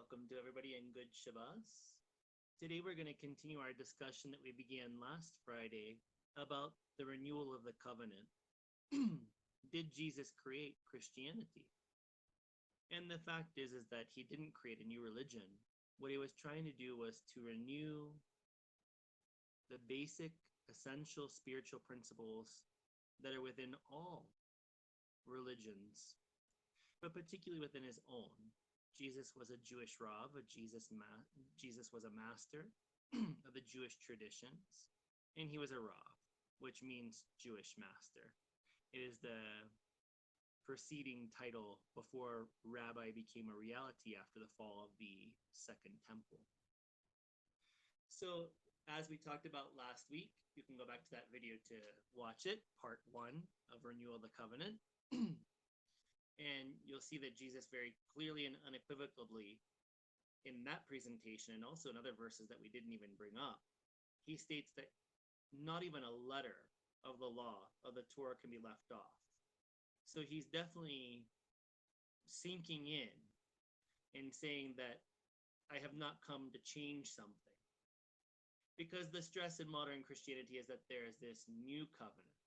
welcome to everybody and good Shabbos. Today we're going to continue our discussion that we began last Friday about the renewal of the covenant. Did Jesus create Christianity? And the fact is that he didn't create a new religion. What he was trying to do was to renew the basic, essential spiritual principles that are within all religions, but particularly within his own. Jesus was a Jewish Rav, Jesus was a master of the Jewish traditions, and he was a Rav, which means Jewish master. It is the preceding title before rabbi became a reality after the fall of the Second Temple. So, as we talked about last week, you can go back to that video to watch it, part 1 of Renewal of the Covenant. And you'll see that Jesus very clearly and unequivocally in that presentation, and also in other verses that we didn't even bring up, he states that not even a letter of the law of the Torah can be left off. So he's definitely sinking in and saying that I have not come to change something. Because the stress in modern Christianity is that there is this new covenant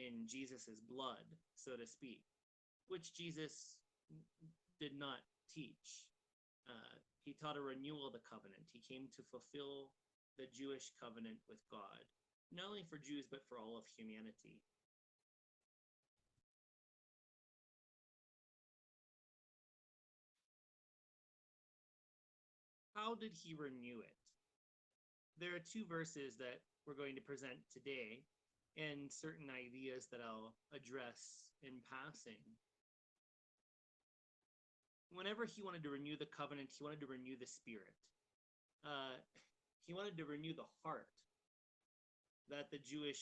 in Jesus's blood, so to speak, which Jesus did not teach. He taught a renewal of the covenant. He came to fulfill the Jewish covenant with God, not only for Jews, but for all of humanity. How did he renew it? There are 2 verses that we're going to present today, and certain ideas that I'll address in passing. Whenever he wanted to renew the covenant, he wanted to renew the spirit. He wanted to renew the heart that the Jewish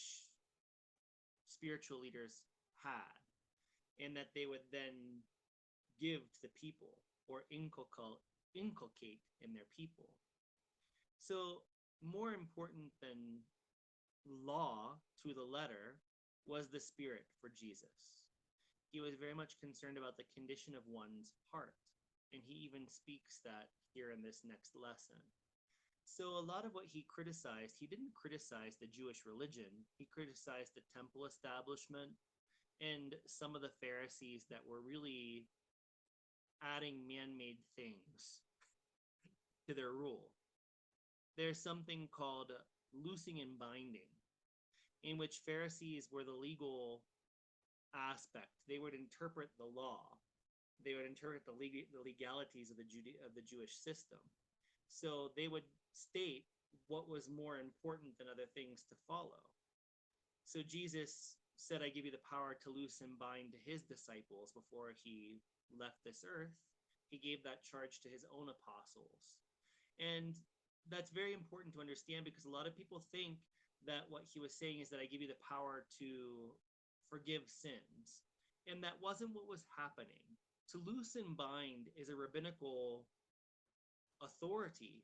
spiritual leaders had, and that they would then give to the people or inculcate in their people. So, more important than law to the letter was the spirit for Jesus. He was very much concerned about the condition of one's heart. And he even speaks that here in this next lesson. So a lot of what he criticized, he didn't criticize the Jewish religion. He criticized the temple establishment and some of the Pharisees that were really adding man-made things to their rule. There's something called loosing and binding, in which Pharisees were the legal aspect. They would interpret the law. They would interpret the legalities of the Jewish system. So they would state what was more important than other things to follow. So Jesus said, I give you the power to loose and bind to his disciples before he left this earth. He gave that charge to his own apostles. And that's very important to understand, because a lot of people think that what he was saying is that I give you the power to forgive sins. And that wasn't what was happening. To loose and bind is a rabbinical authority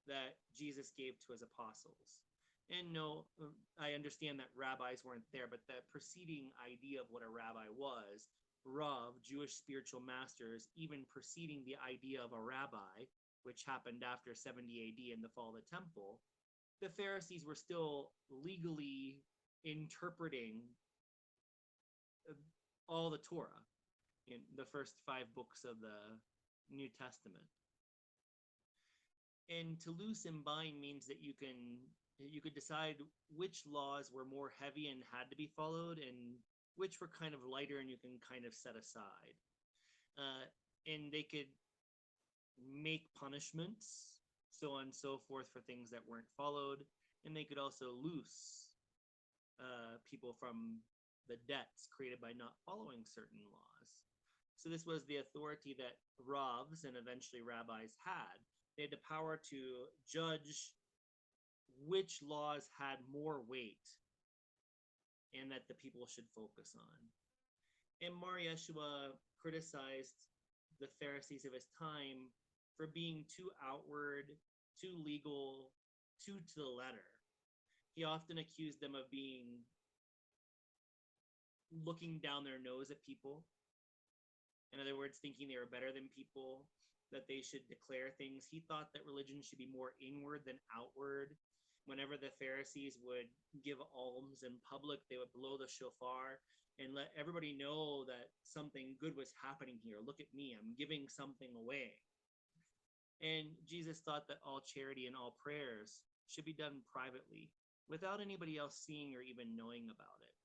that Jesus gave to his apostles. And no, I understand that rabbis weren't there, but the preceding idea of what a rabbi was, Rav, Jewish spiritual masters, even preceding the idea of a rabbi, which happened after 70 AD in the fall of the temple, the Pharisees were still legally interpreting all the Torah in the first 5 books of the New Testament. And to loose and bind means that you could decide which laws were more heavy and had to be followed, and which were kind of lighter and you can kind of set aside. And they could make punishments, so on and so forth, for things that weren't followed. And they could also loose people from the debts created by not following certain laws. So this was the authority that Ravs and eventually rabbis had. They had the power to judge which laws had more weight and that the people should focus on. And Mar Yeshua criticized the Pharisees of his time for being too outward, too legal, too to the letter. He often accused them of looking down their nose at people. In other words, thinking they were better than people, that they should declare things. He thought that religion should be more inward than outward. Whenever the Pharisees would give alms in public, they would blow the shofar and let everybody know that something good was happening here. Look at me, I'm giving something away. And Jesus thought that all charity and all prayers should be done privately, without anybody else seeing or even knowing about it.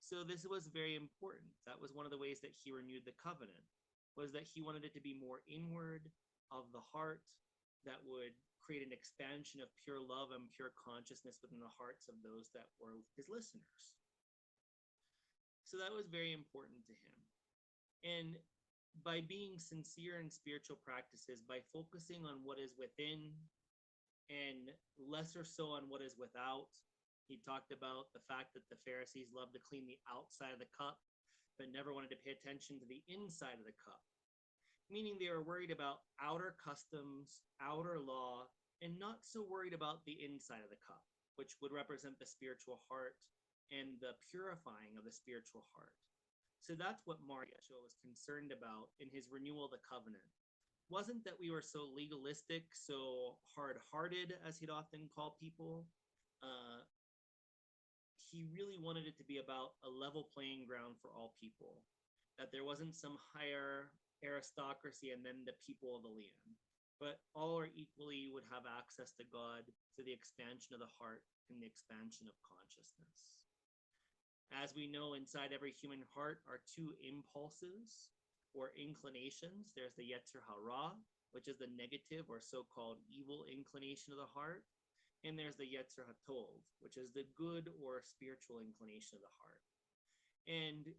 So this was very important. That was one of the ways that he renewed the covenant, was that he wanted it to be more inward of the heart, that would create an expansion of pure love and pure consciousness within the hearts of those that were his listeners. So that was very important to him. And by being sincere in spiritual practices, by focusing on what is within and lesser so on what is without, he talked about the fact that the Pharisees loved to clean the outside of the cup, but never wanted to pay attention to the inside of the cup, meaning they were worried about outer customs, outer law, and not so worried about the inside of the cup, which would represent the spiritual heart and the purifying of the spiritual heart. So that's what Mar Yeshua was concerned about in his renewal of the covenant. Wasn't that we were so legalistic, so hard-hearted, as he'd often call people. He really wanted it to be about a level playing ground for all people, that there wasn't some higher aristocracy and then the people of the land, but all are equally would have access to God through the expansion of the heart and the expansion of consciousness. As we know, inside every human heart are two impulses or inclinations. There's the Yetzer Hara, which is the negative or so-called evil inclination of the heart. And there's the Yetzer HaTov, which is the good or spiritual inclination of the heart. And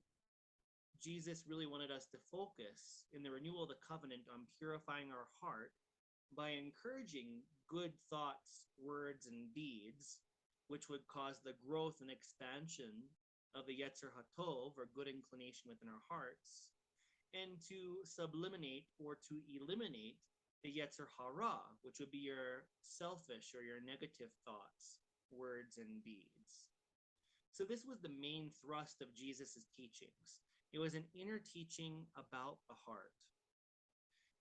Jesus really wanted us to focus in the renewal of the covenant on purifying our heart by encouraging good thoughts, words, and deeds, which would cause the growth and expansion of the Yetzer HaTov, or good inclination within our hearts, and to subliminate or to eliminate the Yetzer Hara, which would be your selfish or your negative thoughts, words, and deeds. So this was the main thrust of Jesus' teachings. It was an inner teaching about the heart.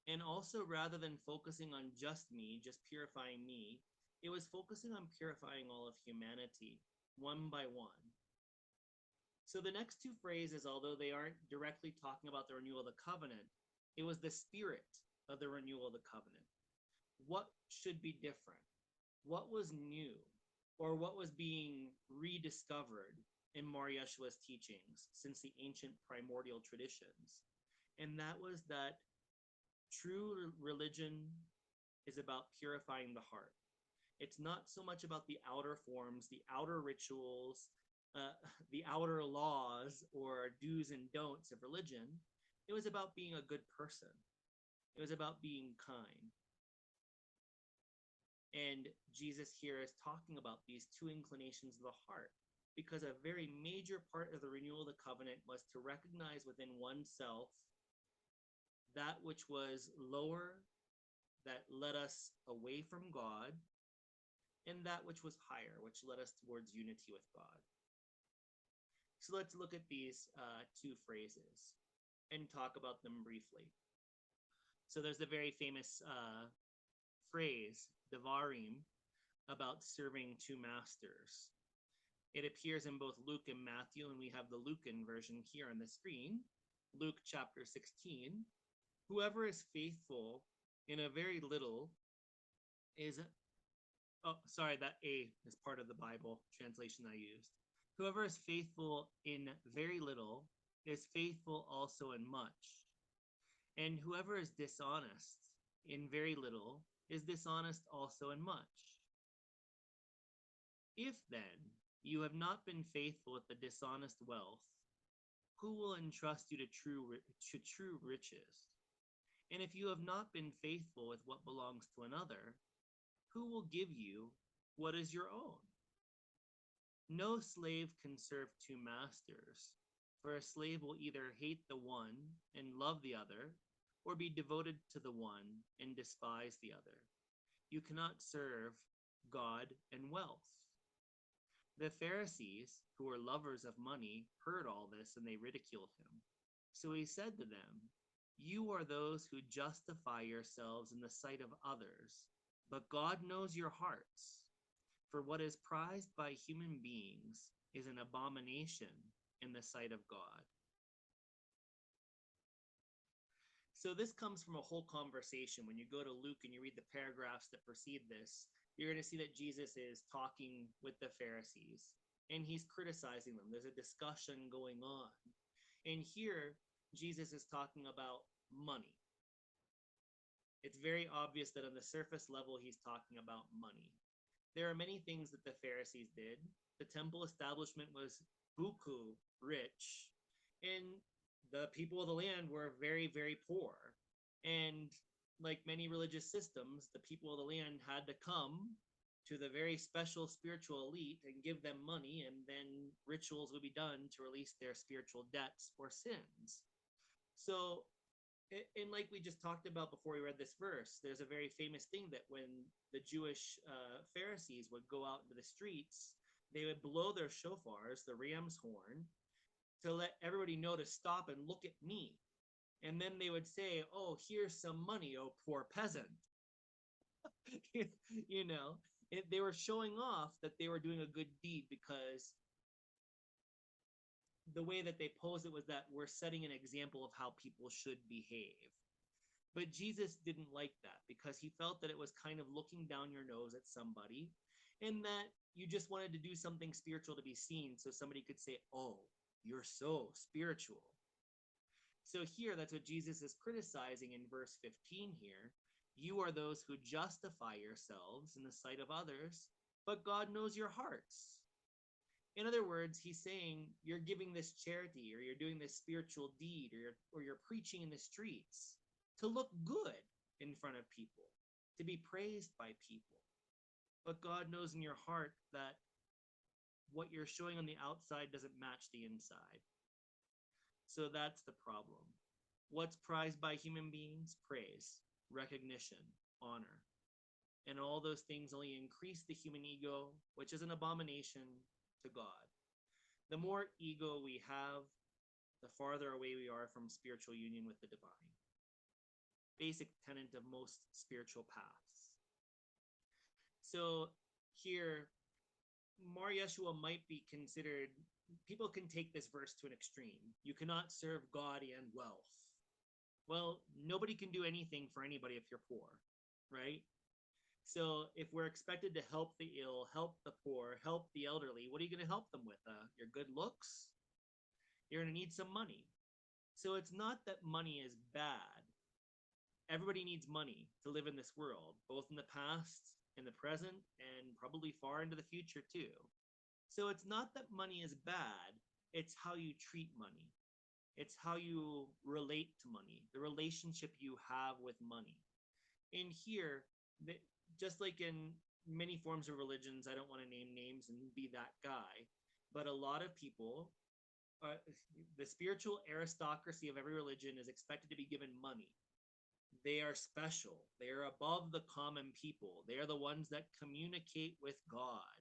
And also, rather than focusing on just me, just purifying me, it was focusing on purifying all of humanity, one by one. So the next two phrases, although they aren't directly talking about the renewal of the covenant, it was the spirit of the renewal of the covenant. What should be different? What was new? Or what was being rediscovered in Mar Yeshua's teachings since the ancient primordial traditions? And that was that true religion is about purifying the heart. It's not so much about the outer forms, the outer rituals, the outer laws or do's and don'ts of religion. It was about being a good person. It was about being kind. And Jesus here is talking about these two inclinations of the heart, because a very major part of the renewal of the covenant was to recognize within oneself that which was lower, that led us away from God, and that which was higher, which led us towards unity with God. So let's look at these two phrases and talk about them briefly. So there's the very famous phrase, Devarim, about serving two masters. It appears in both Luke and Matthew, and we have the Lucan version here on the screen. Luke chapter 16. Whoever is faithful in a very little is... Oh, sorry, that A is part of the Bible translation I used. Whoever is faithful in very little is faithful also in much. And whoever is dishonest in very little is dishonest also in much. If then you have not been faithful with the dishonest wealth, who will entrust you to true riches? And if you have not been faithful with what belongs to another, who will give you what is your own? No slave can serve two masters, for a slave will either hate the one and love the other, or be devoted to the one and despise the other. You cannot serve God and wealth. The Pharisees, who were lovers of money, heard all this, and they ridiculed him. So he said to them, You are those who justify yourselves in the sight of others, but God knows your hearts. For what is prized by human beings is an abomination in the sight of God. So this comes from a whole conversation. When you go to Luke and you read the paragraphs that precede this, you're going to see that Jesus is talking with the Pharisees and he's criticizing them. There's a discussion going on. And here, Jesus is talking about money. It's very obvious that on the surface level, he's talking about money. There are many things that the Pharisees did. The temple establishment was buku rich, and the people of the land were very, very poor. And like many religious systems, the people of the land had to come to the very special spiritual elite and give them money, and then rituals would be done to release their spiritual debts or sins. So, and like we just talked about before we read this verse, there's a very famous thing that when the Jewish Pharisees would go out into the streets, they would blow their shofars, the ram's horn, to let everybody know to stop and look at me. And then they would say, "Oh, here's some money, oh poor peasant." you know, they were showing off that they were doing a good deed, because the way that they posed it was that we're setting an example of how people should behave. But Jesus didn't like that, because he felt that it was kind of looking down your nose at somebody, and that you just wanted to do something spiritual to be seen so somebody could say, "Oh, you're so spiritual." So here, that's what Jesus is criticizing in verse 15 here. You are those who justify yourselves in the sight of others, but God knows your hearts. In other words, he's saying you're giving this charity, or you're doing this spiritual deed, or you're preaching in the streets to look good in front of people, to be praised by people. But God knows in your heart that what you're showing on the outside doesn't match the inside. So that's the problem. What's prized by human beings? Praise, recognition, honor. And all those things only increase the human ego, which is an abomination to God. The more ego we have, the farther away we are from spiritual union with the divine. Basic tenet of most spiritual paths. So here, Mar Yeshua might be considered, people can take this verse to an extreme. You cannot serve God and wealth. Well, nobody can do anything for anybody if you're poor, right? So if we're expected to help the ill, help the poor, help the elderly, what are you going to help them with? Your good looks? You're going to need some money. So it's not that money is bad. Everybody needs money to live in this world, both in the past, in the present, and probably far into the future too. So it's not that money is bad, it's how you treat money. It's how you relate to money, the relationship you have with money. In here, just like in many forms of religions, I don't want to name names and be that guy, but a lot of people, the spiritual aristocracy of every religion is expected to be given money. They are special. They are above the common people. They are the ones that communicate with God.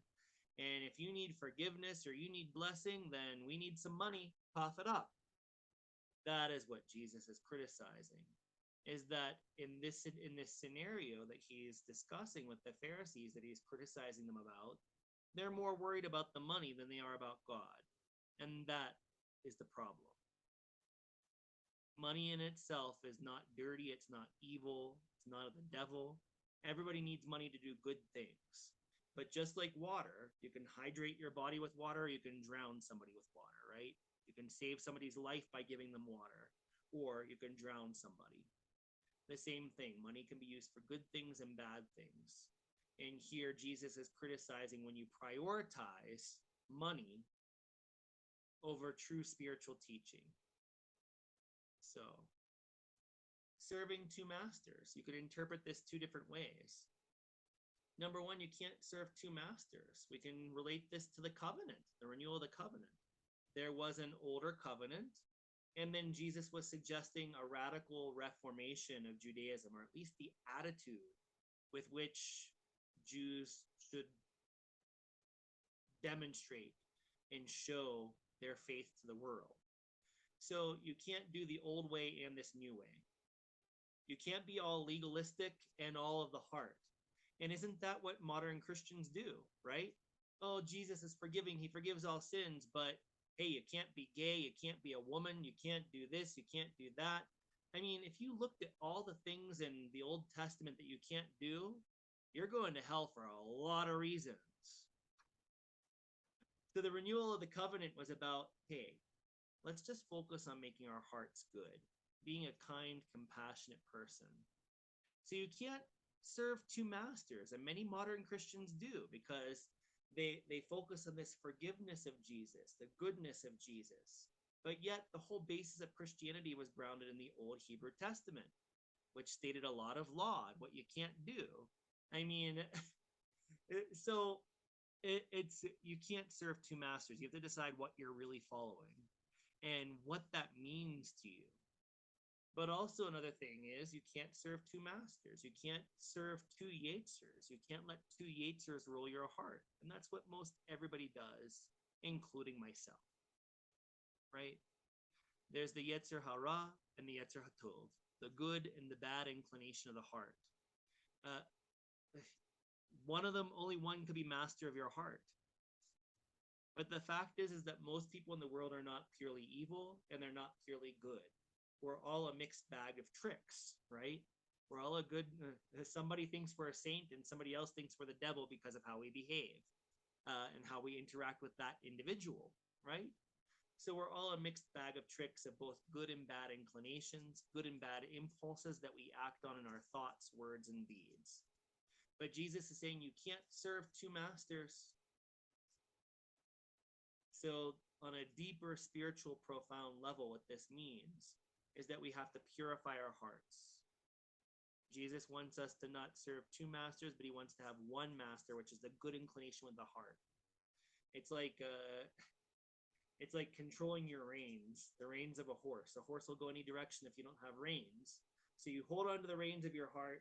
And if you need forgiveness or you need blessing, then we need some money. Cough it up. That is what Jesus is criticizing. Is that in this scenario that he's discussing with the Pharisees, that he's criticizing them about, they're more worried about the money than they are about God. And that is the problem. Money in itself is not dirty, it's not evil, it's not of the devil. Everybody needs money to do good things. But just like water, you can hydrate your body with water, you can drown somebody with water, right? You can save somebody's life by giving them water, or you can drown somebody. The same thing, money can be used for good things and bad things. And here Jesus is criticizing when you prioritize money over true spiritual teaching. So, serving two masters. You could interpret this two different ways. Number one, you can't serve two masters. We can relate this to the covenant, the renewal of the covenant. There was an older covenant, and then Jesus was suggesting a radical reformation of Judaism, or at least the attitude with which Jews should demonstrate and show their faith to the world. So you can't do the old way and this new way. You can't be all legalistic and all of the heart. And isn't that what modern Christians do, right? Oh, Jesus is forgiving. He forgives all sins, but hey, you can't be gay. You can't be a woman. You can't do this. You can't do that. I mean, if you looked at all the things in the Old Testament that you can't do, you're going to hell for a lot of reasons. So the renewal of the covenant was about, hey, let's just focus on making our hearts good, being a kind, compassionate person. So you can't serve two masters, and many modern Christians do because they focus on this forgiveness of Jesus, the goodness of Jesus. But yet the whole basis of Christianity was grounded in the Old Hebrew Testament, which stated a lot of law and what you can't do. I mean, so it's you can't serve two masters. You have to decide what you're really following and what that means to you. But also another thing is you can't serve two masters. You can't serve two yetzers. You can't let two yetzers rule your heart. And that's what most everybody does, including myself. Right? There's the yetzer hara and the yetzer hatov, the good and the bad inclination of the heart. One of them, only one could be master of your heart. But the fact is that most people in the world are not purely evil and they're not purely good. We're all a mixed bag of tricks, right? We're all a good, somebody thinks we're a saint and somebody else thinks we're the devil because of how we behave and how we interact with that individual, right? So we're all a mixed bag of tricks of both good and bad inclinations, good and bad impulses that we act on in our thoughts, words, and deeds. But Jesus is saying you can't serve two masters. So on a deeper spiritual, profound level, what this means is that we have to purify our hearts. Jesus wants us to not serve two masters, but he wants to have one master, which is the good inclination with the heart. It's like controlling your reins, the reins of a horse. A horse will go any direction if you don't have reins. So you hold on to the reins of your heart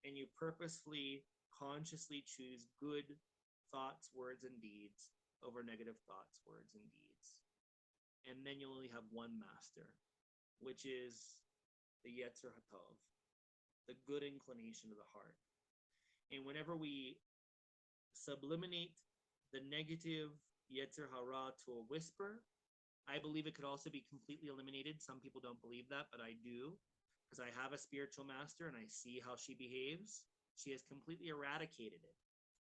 and you purposefully, consciously choose good thoughts, words, and deeds over negative thoughts, words, and deeds. And then you'll only have one master, which is the yetzer hatov, the good inclination of the heart. And whenever we subliminate the negative yetzer hara to a whisper, I believe it could also be completely eliminated. Some people don't believe that, but I do, because I have a spiritual master and I see how she behaves. She has completely eradicated it.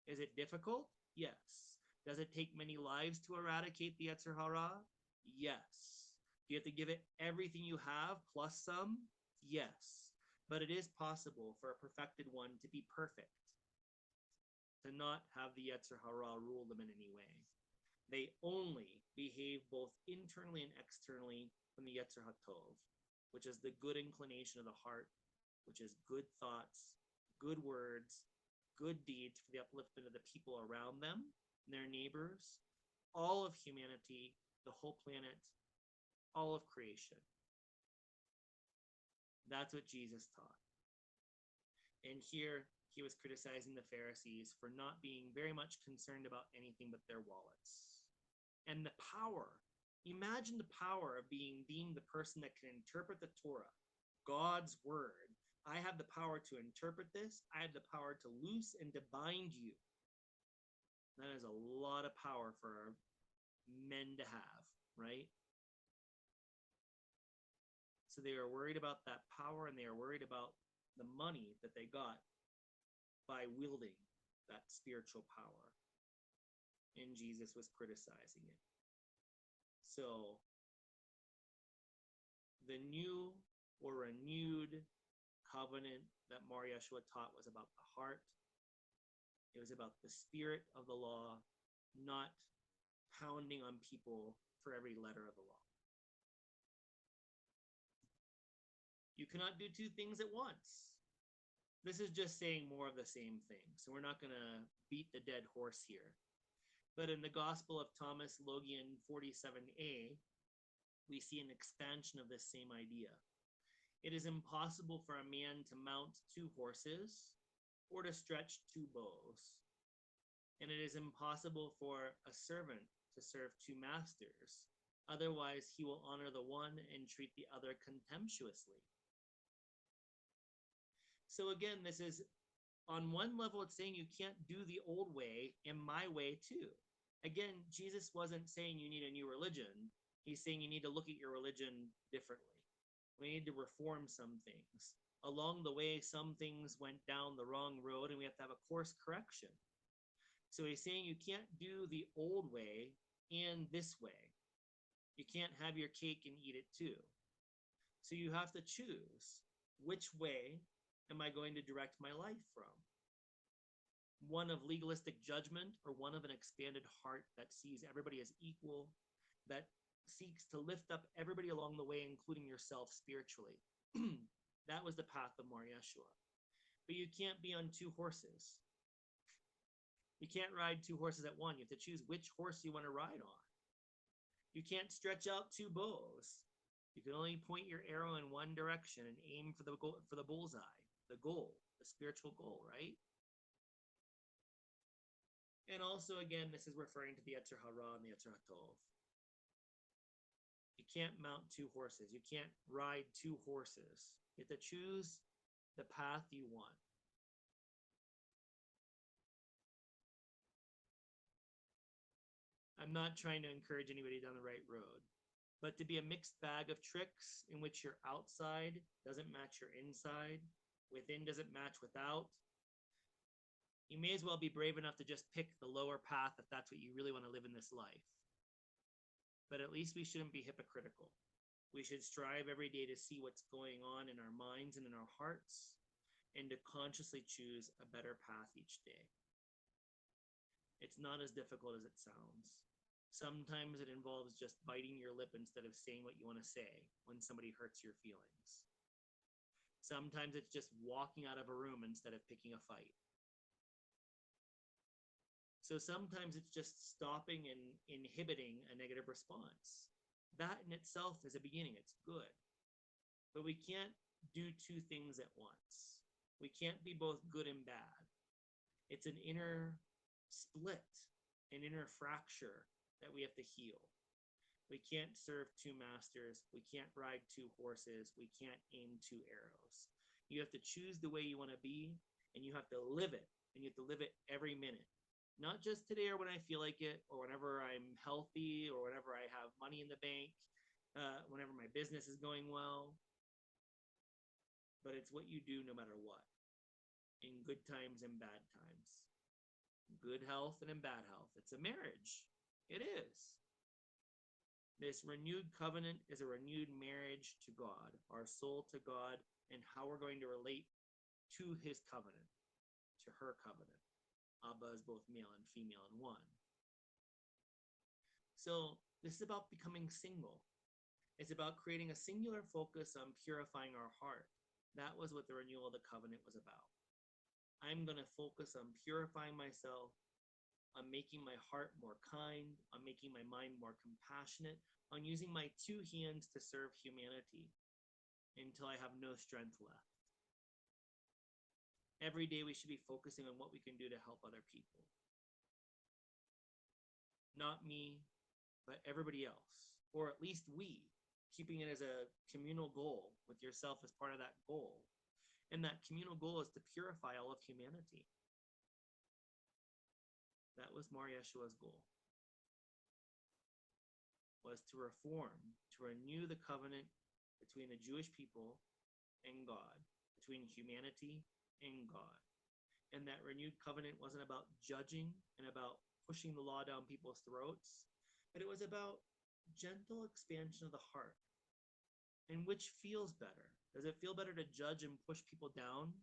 Is it difficult? Yes. Does it take many lives to eradicate the yetzer hara? Yes. Do you have to give it everything you have plus some? Yes. But it is possible for a perfected one to be perfect, to not have the yetzer hara rule them in any way. They only behave both internally and externally from the yetzer hatov, which is the good inclination of the heart, which is good thoughts, good words, good deeds for the upliftment of the people around them, their neighbors, all of humanity, the whole planet, all of creation. That's what Jesus taught. And here he was criticizing the Pharisees for not being very much concerned about anything but their wallets. And the power, imagine the power of being the person that can interpret the Torah, God's word. I have the power to interpret this. I have the power to loose and to bind you. That is a lot of power for men to have, right? So they are worried about that power and they are worried about the money that they got by wielding that spiritual power. And Jesus was criticizing it. So the new or renewed covenant that Mar Yeshua taught was about the heart. It was about the spirit of the law, not pounding on people for every letter of the law. You cannot do two things at once. This is just saying more of the same thing. So we're not going to beat the dead horse here. But in the Gospel of Thomas Logian 47a, we see an expansion of this same idea. It is impossible for a man to mount two horses or to stretch two bows. And it is impossible for a servant to serve two masters. Otherwise, he will honor the one and treat the other contemptuously. So again, this is on one level, it's saying you can't do the old way and my way too. Again, Jesus wasn't saying you need a new religion. He's saying you need to look at your religion differently. We need to reform some things. Along the way, some things went down the wrong road and we have to have a course correction. So he's saying you can't do the old way and this way. You can't have your cake and eat it too. So you have to choose, which way am I going to direct my life from? One of legalistic judgment or one of an expanded heart that sees everybody as equal, that seeks to lift up everybody along the way, including yourself spiritually. That was the path of Mar Yeshua. But you can't be on two horses. You can't ride two horses at one. You have to choose which horse you want to ride on. You can't stretch out two bows. You can only point your arrow in one direction and aim for the bullseye, the goal, the spiritual goal, right? And also, again, this is referring to the Yetzer Hara and the Yetzer HaTov. You can't mount two horses. You can't ride two horses. You have to choose the path you want. I'm not trying to encourage anybody down the right road, but to be a mixed bag of tricks in which your outside doesn't match your inside, within doesn't match without, you may as well be brave enough to just pick the lower path if that's what you really want to live in this life. But at least we shouldn't be hypocritical. We should strive every day to see what's going on in our minds and in our hearts, and to consciously choose a better path each day. It's not as difficult as it sounds. Sometimes it involves just biting your lip instead of saying what you want to say when somebody hurts your feelings. Sometimes it's just walking out of a room instead of picking a fight. So sometimes it's just stopping and inhibiting a negative response. That in itself is a beginning. It's good. But we can't do two things at once. We can't be both good and bad. It's an inner split, an inner fracture that we have to heal. We can't serve two masters. We can't ride two horses. We can't aim two arrows. You have to choose the way you want to be, and you have to live it. And you have to live it every minute. Not just today or when I feel like it, or whenever I'm healthy, or whenever I have money in the bank, whenever my business is going well. But it's what you do no matter what, in good times and bad times. Good health and in bad health. It's a marriage. It is. This renewed covenant is a renewed marriage to God, our soul to God, and how we're going to relate to his covenant, to her covenant. Abba is both male and female in one. So this is about becoming single. It's about creating a singular focus on purifying our heart. That was what the renewal of the covenant was about. I'm going to focus on purifying myself, on making my heart more kind, on making my mind more compassionate, on using my two hands to serve humanity until I have no strength left. Every day we should be focusing on what we can do to help other people. Not me, but everybody else, or at least we, keeping it as a communal goal with yourself as part of that goal. And that communal goal is to purify all of humanity. That was Mar Yeshua's goal, was to reform, to renew the covenant between the Jewish people and God, between humanity and God. And that renewed covenant wasn't about judging and about pushing the law down people's throats, but it was about gentle expansion of the heart. And which feels better? Does it feel better to judge and push people down?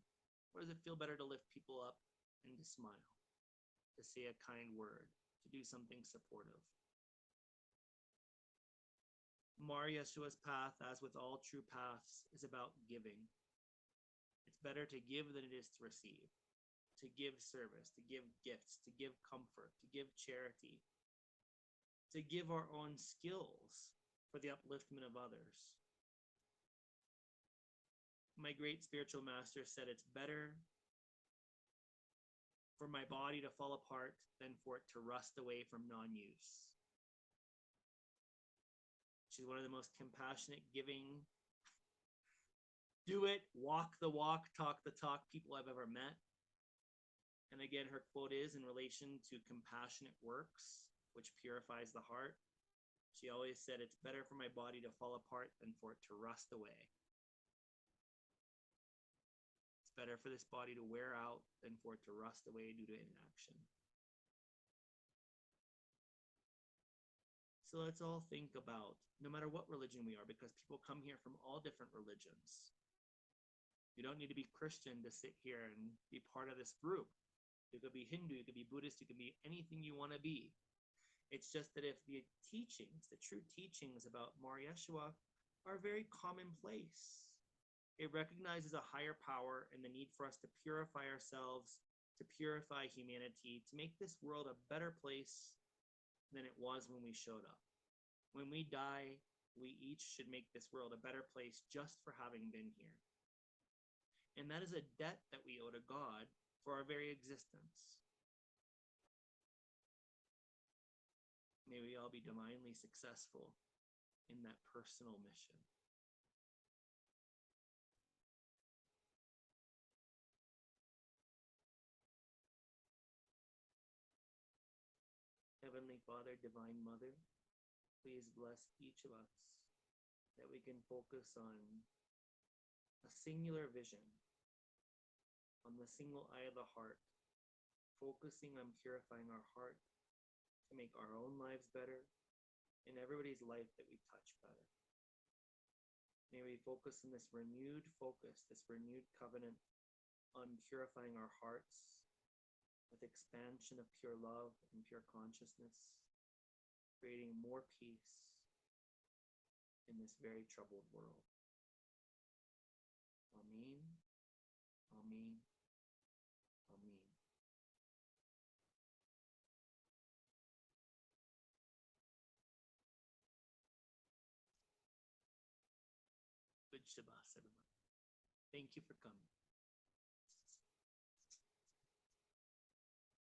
Or does it feel better to lift people up and to smile? To say a kind word, to do something supportive. Mar Yeshua's path, as with all true paths, is about giving. It's better to give than it is to receive. To give service, to give gifts, to give comfort, to give charity, to give our own skills for the upliftment of others. My great spiritual master said it's better for my body to fall apart than for it to rust away from non-use. She's one of the most compassionate, giving do it, walk the walk, talk the talk people I've ever met. And again, her quote is in relation to compassionate works, which purifies the heart. She always said, it's better for my body to fall apart than for it to rust away. It's better for this body to wear out than for it to rust away due to inaction. So let's all think about, no matter what religion we are, because people come here from all different religions. You don't need to be Christian to sit here and be part of this group. You could be Hindu, you could be Buddhist, you could be anything you want to be. It's just that if the teachings, the true teachings about Mar Yeshua are very commonplace, it recognizes a higher power and the need for us to purify ourselves, to purify humanity, to make this world a better place than it was when we showed up. When we die, we each should make this world a better place just for having been here. And that is a debt that we owe to God for our very existence. May we all be divinely successful in that personal mission. Heavenly Father, Divine Mother, please bless each of us that we can focus on a singular vision, on the single eye of the heart, focusing on purifying our heart to make our own lives better and everybody's life that we touch better. May we focus on this renewed focus, this renewed covenant on purifying our hearts with expansion of pure love and pure consciousness, creating more peace in this very troubled world. Amen. Amen. Amen. Good Shabbat, everyone. Thank you for coming.